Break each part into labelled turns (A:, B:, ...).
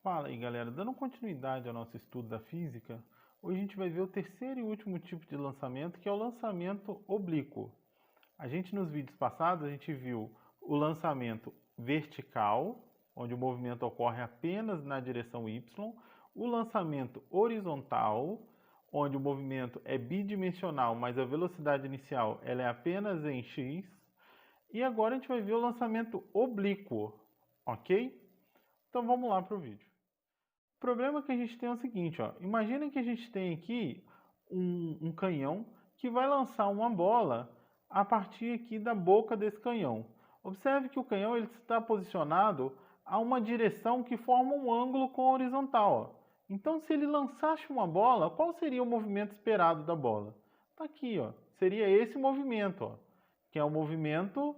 A: Fala aí, galera. Dando continuidade ao nosso estudo da física, hoje a gente vai ver o terceiro e último tipo de lançamento, que é o lançamento oblíquo. Nos vídeos passados, a gente viu o lançamento vertical, onde o movimento ocorre apenas na direção y, o lançamento horizontal, onde o movimento é bidimensional, mas a velocidade inicial ela é apenas em x, e agora a gente vai ver o lançamento oblíquo, ok? Então vamos lá para o vídeo. O problema que a gente tem é o seguinte, ó. Imagina que a gente tem aqui um canhão que vai lançar uma bola a partir aqui da boca desse canhão. Observe que o canhão ele está posicionado a uma direção que forma um ângulo com a horizontal. Ó. Então, se ele lançasse uma bola, qual seria o movimento esperado da bola? Está aqui, ó. Seria esse movimento, ó, que é um movimento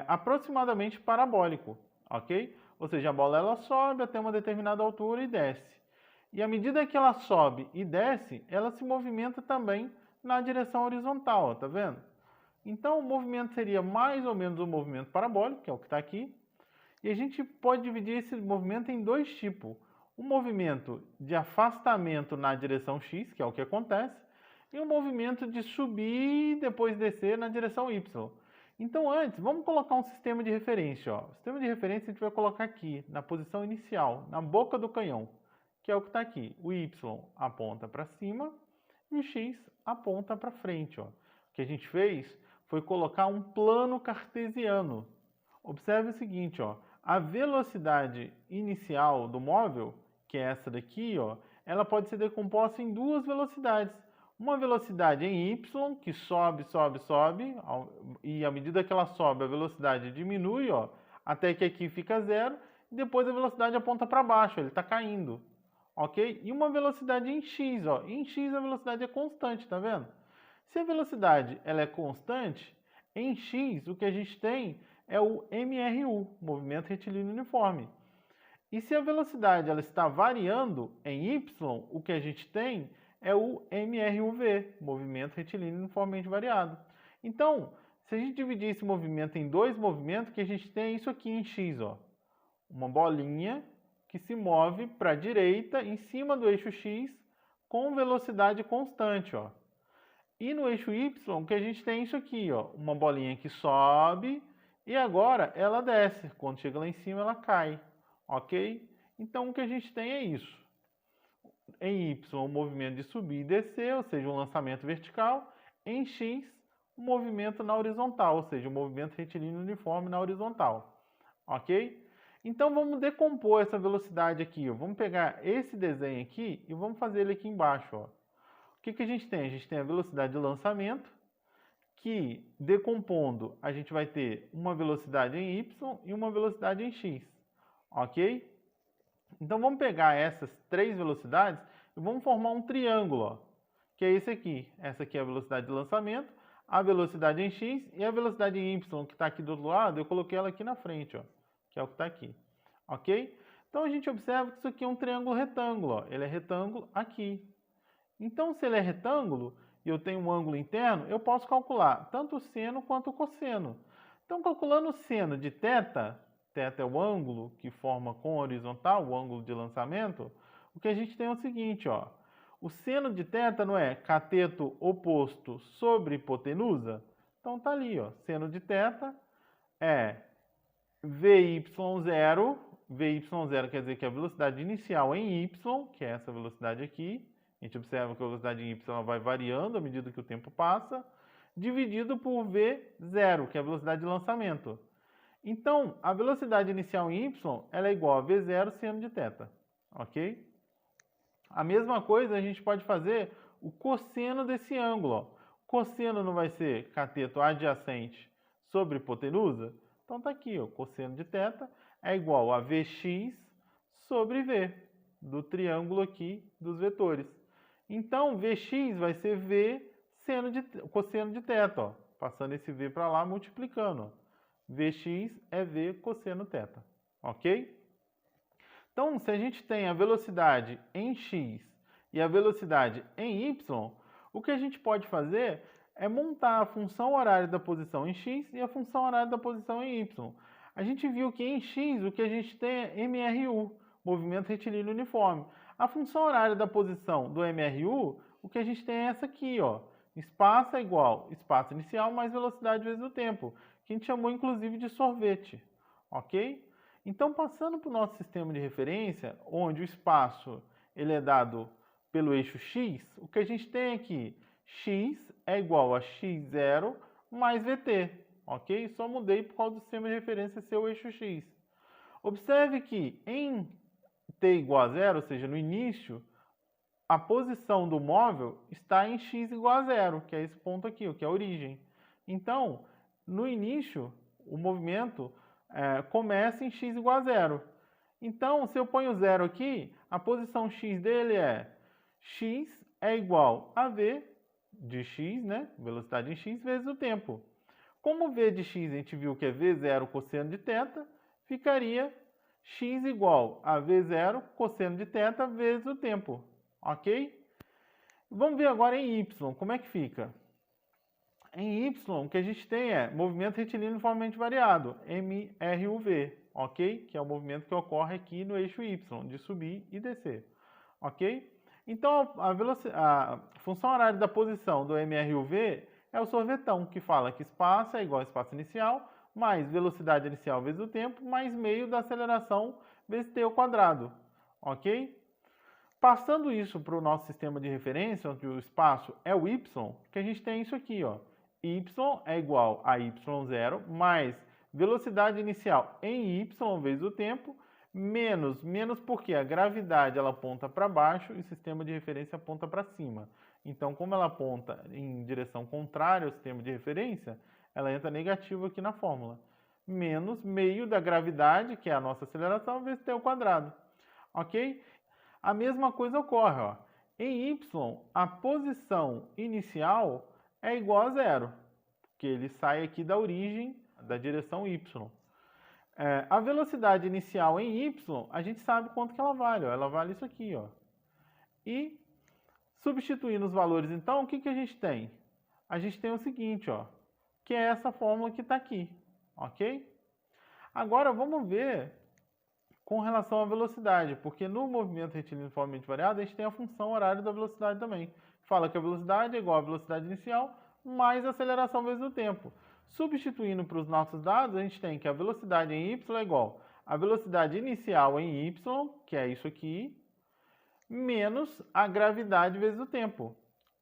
A: aproximadamente parabólico, ok? Ou seja, a bola ela sobe até uma determinada altura e desce. E à medida que ela sobe e desce, ela se movimenta também na direção horizontal, tá vendo? Então o movimento seria mais ou menos o movimento parabólico, que é o que está aqui. E a gente pode dividir esse movimento em dois tipos. Um movimento de afastamento na direção x, que é o que acontece, e um movimento de subir e depois descer na direção y. Então antes, vamos colocar um sistema de referência. Ó. O sistema de referência a gente vai colocar aqui, na posição inicial, na boca do canhão, que é o que está aqui. O y aponta para cima e o x aponta para frente. Ó. O que a gente fez foi colocar um plano cartesiano. Observe o seguinte, ó, a velocidade inicial do móvel, que é essa daqui, ó, ela pode ser decomposta em duas velocidades. Uma velocidade em y, que sobe, sobe, sobe, e à medida que ela sobe, a velocidade diminui, ó, até que aqui fica zero, e depois a velocidade aponta para baixo, ele está caindo, ok? E uma velocidade em x, ó, em x a velocidade é constante, tá vendo? Se a velocidade ela é constante, em x o que a gente tem é o MRU, movimento retilíneo uniforme. E se a velocidade ela está variando em y, o que a gente tem é o MRUV, movimento retilíneo uniformemente variado. Então, se a gente dividir esse movimento em dois movimentos, que a gente tem isso aqui em x, ó, uma bolinha que se move para a direita em cima do eixo x com velocidade constante, ó. E no eixo y, que a gente tem isso aqui, ó, uma bolinha que sobe e agora ela desce. Quando chega lá em cima, ela cai, ok? Então, o que a gente tem é isso. Em y, o movimento de subir e descer, ou seja, um lançamento vertical. Em x, o movimento na horizontal, ou seja, o movimento retilíneo uniforme na horizontal, ok? Então, vamos decompor essa velocidade aqui. Ó. Vamos pegar esse desenho aqui e vamos fazer ele aqui embaixo, ó. O que a gente tem? A gente tem a velocidade de lançamento, que decompondo a gente vai ter uma velocidade em y e uma velocidade em x, ok? Então vamos pegar essas três velocidades e vamos formar um triângulo, ó, que é esse aqui. Essa aqui é a velocidade de lançamento, a velocidade em x e a velocidade em y, que está aqui do outro lado, eu coloquei ela aqui na frente, ó, que é o que está aqui, ok? Então a gente observa que isso aqui é um triângulo retângulo, ó, ele é retângulo aqui. Então, se ele é retângulo e eu tenho um ângulo interno, eu posso calcular tanto o seno quanto o cosseno. Então, calculando o seno de θ, θ é o ângulo que forma com a horizontal, o ângulo de lançamento, o que a gente tem é o seguinte, ó. O seno de θ não é cateto oposto sobre hipotenusa? Então, tá ali, ó. Seno de θ é VY0, VY0 quer dizer que a velocidade inicial em y, que é essa velocidade aqui, a gente observa que a velocidade em y vai variando à medida que o tempo passa, dividido por V0, que é a velocidade de lançamento. Então, a velocidade inicial em y ela é igual a V0 seno de θ, ok? A mesma coisa a gente pode fazer o cosseno desse ângulo. Ó. Cosseno não vai ser cateto adjacente sobre hipotenusa? Então tá aqui, o cosseno de θ é igual a Vx sobre V, do triângulo aqui dos vetores. Então, Vx vai ser V cosseno de θ, ó, passando esse V para lá, multiplicando. Ó. Vx é V cosseno θ, ok? Então, se a gente tem a velocidade em x e a velocidade em y, o que a gente pode fazer é montar a função horária da posição em x e a função horária da posição em y. A gente viu que em x o que a gente tem é MRU, movimento retilíneo uniforme. A função horária da posição do MRU, o que a gente tem é essa aqui, ó. Espaço é igual espaço inicial mais velocidade vezes o tempo, que a gente chamou inclusive de sorvete, ok? Então, passando para o nosso sistema de referência, onde o espaço ele é dado pelo eixo x, o que a gente tem aqui, x é igual a x0 mais vt, ok? Só mudei por causa do sistema de referência ser o eixo x. Observe que em t igual a zero, ou seja, no início, a posição do móvel está em x igual a zero, que é esse ponto aqui, que é a origem. Então, no início, o movimento começa em x igual a zero. Então, se eu ponho zero aqui, a posição x dele é x é igual a v de x, né? Velocidade em x, vezes o tempo. Como v de x a gente viu que é v0 cosseno de θ, ficaria x igual a v0 cosseno de θ vezes o tempo. Ok? Vamos ver agora em y, como é que fica? Em y, o que a gente tem é movimento retilíneo uniformemente variado, MRUV, ok? Que é o movimento que ocorre aqui no eixo y, de subir e descer, ok? Então, a função horária da posição do MRUV é o sorvetão, que fala que espaço é igual a espaço inicial, mais velocidade inicial vezes o tempo, mais meio da aceleração vezes t ao quadrado, ok? Passando isso para o nosso sistema de referência, onde o espaço é o y, que a gente tem isso aqui, ó. Y é igual a y0 mais velocidade inicial em y vezes o tempo, menos porque a gravidade ela aponta para baixo e o sistema de referência aponta para cima. Então, como ela aponta em direção contrária ao sistema de referência, ela entra negativo aqui na fórmula. Menos meio da gravidade, que é a nossa aceleração, vezes t ao quadrado. Ok? A mesma coisa ocorre, ó. Em y, a posição inicial é igual a zero, porque ele sai aqui da origem, da direção y. A velocidade inicial em y, a gente sabe quanto que ela vale, ó. Ela vale isso aqui, ó. E, substituindo os valores, então, o que que a gente tem? A gente tem o seguinte, ó, que é essa fórmula que está aqui, ok? Agora, vamos ver com relação à velocidade, porque no movimento retilíneo uniformemente variado, a gente tem a função horária da velocidade também. Fala que a velocidade é igual à velocidade inicial mais a aceleração vezes o tempo. Substituindo para os nossos dados, a gente tem que a velocidade em y é igual à velocidade inicial em y, que é isso aqui, menos a gravidade vezes o tempo,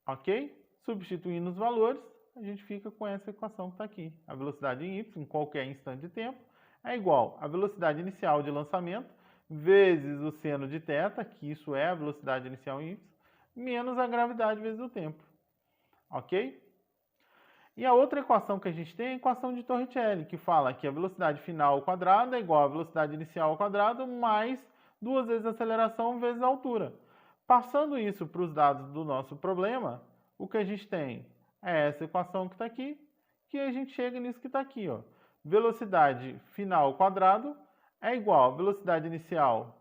A: ok? Substituindo os valores, a gente fica com essa equação que está aqui. A velocidade em y, em qualquer instante de tempo, é igual à velocidade inicial de lançamento vezes o seno de θ, que isso é a velocidade inicial em y, menos a gravidade vezes o tempo. Ok? E a outra equação que a gente tem é a equação de Torricelli, que fala que a velocidade final ao quadrado é igual à velocidade inicial ao quadrado mais 2 vezes a aceleração vezes a altura. Passando isso para os dados do nosso problema, o que a gente tem é essa equação que está aqui, que a gente chega nisso que está aqui, ó. Velocidade final ao quadrado é igual a velocidade inicial.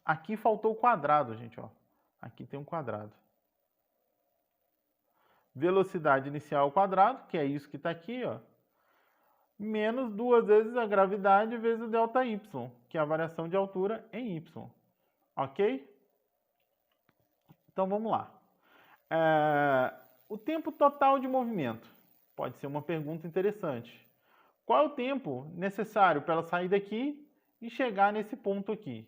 A: Aqui faltou o quadrado, gente, ó. Aqui tem um quadrado. Velocidade inicial ao quadrado, que é isso que está aqui, ó, menos 2 vezes a gravidade vezes o ΔY, que é a variação de altura em y. Ok? Então, vamos lá. O tempo total de movimento. Pode ser uma pergunta interessante. Qual é o tempo necessário para ela sair daqui e chegar nesse ponto aqui?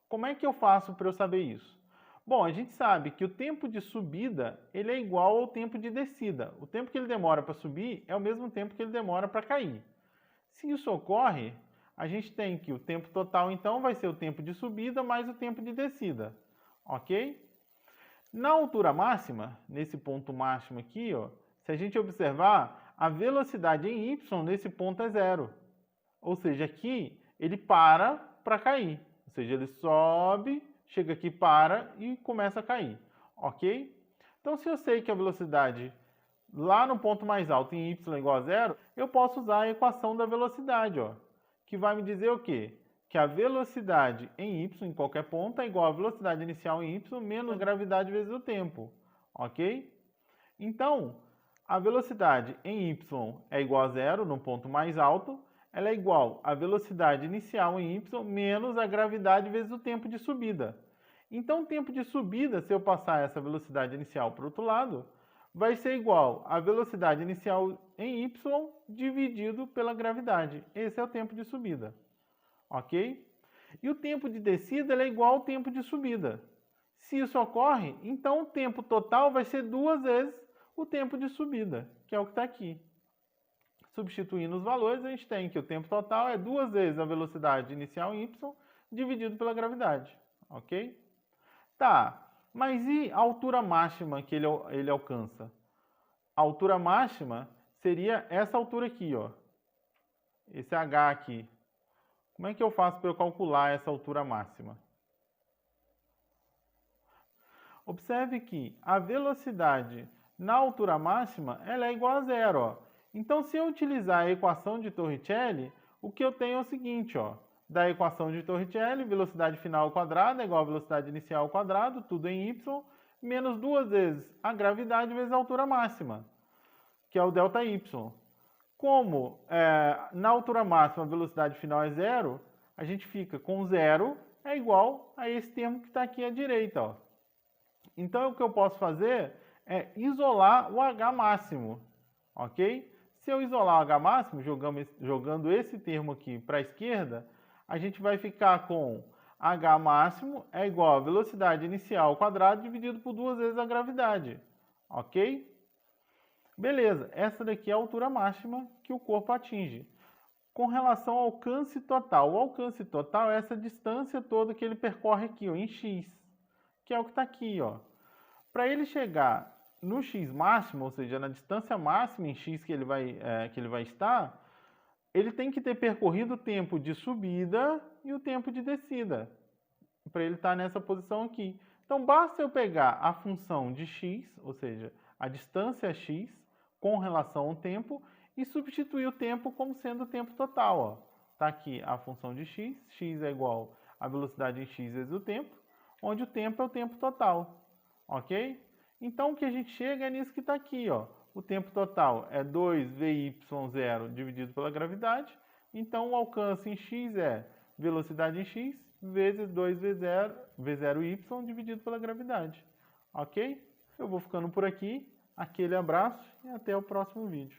A: Como é que eu faço para eu saber isso? Bom, a gente sabe que o tempo de subida ele é igual ao tempo de descida. O tempo que ele demora para subir é o mesmo tempo que ele demora para cair. Se isso ocorre, a gente tem que o tempo total, então, vai ser o tempo de subida mais o tempo de descida. Ok? Na altura máxima, nesse ponto máximo aqui, ó, se a gente observar, a velocidade em y nesse ponto é zero. Ou seja, aqui ele para cair. Ou seja, ele sobe, chega aqui, para e começa a cair. Ok? Então, se eu sei que a velocidade lá no ponto mais alto em y é igual a zero, eu posso usar a equação da velocidade, ó, que vai me dizer o quê? Que a velocidade em y, em qualquer ponto, é igual à velocidade inicial em y menos a gravidade vezes o tempo. Ok? Então, a velocidade em y é igual a zero no ponto mais alto, ela é igual à velocidade inicial em y menos a gravidade vezes o tempo de subida. Então, o tempo de subida, se eu passar essa velocidade inicial para o outro lado, vai ser igual à velocidade inicial em y dividido pela gravidade. Esse é o tempo de subida, ok? E o tempo de descida é igual ao tempo de subida. Se isso ocorre, então o tempo total vai ser 2 vezes o tempo de subida, que é o que está aqui. Substituindo os valores, a gente tem que o tempo total é 2 vezes a velocidade inicial em y dividido pela gravidade, ok? Tá, mas e a altura máxima que ele alcança? A altura máxima seria essa altura aqui, ó. Esse h aqui. Como é que eu faço para eu calcular essa altura máxima? Observe que a velocidade na altura máxima ela é igual a zero, ó. Então, se eu utilizar a equação de Torricelli, o que eu tenho é o seguinte, ó. Da equação de Torricelli, velocidade final ao quadrado é igual a velocidade inicial ao quadrado, tudo em y, menos 2 vezes a gravidade vezes a altura máxima, que é o ΔY. Como na altura máxima a velocidade final é zero, a gente fica com zero é igual a esse termo que está aqui à direita, ó. Então, o que eu posso fazer é isolar o H máximo, ok? Se eu isolar o H máximo, jogando esse termo aqui para a esquerda, a gente vai ficar com H máximo é igual a velocidade inicial ao quadrado dividido por 2 vezes a gravidade, ok? Beleza, essa daqui é a altura máxima que o corpo atinge. Com relação ao alcance total, o alcance total é essa distância toda que ele percorre aqui, ó, em x, que é o que está aqui, ó. Para ele chegar no x máximo, ou seja, na distância máxima em x que ele vai estar, ele tem que ter percorrido o tempo de subida e o tempo de descida, para ele estar nessa posição aqui. Então, basta eu pegar a função de x, ou seja, a distância x, com relação ao tempo, e substituir o tempo como sendo o tempo total. Está aqui a função de x, x é igual a velocidade em x vezes o tempo, onde o tempo é o tempo total. Ok? Então, o que a gente chega é nisso que está aqui, ó. O tempo total é 2VY0 dividido pela gravidade. Então, o alcance em x é velocidade em x vezes 2V0y dividido pela gravidade. Ok? Eu vou ficando por aqui. Aquele abraço e até o próximo vídeo.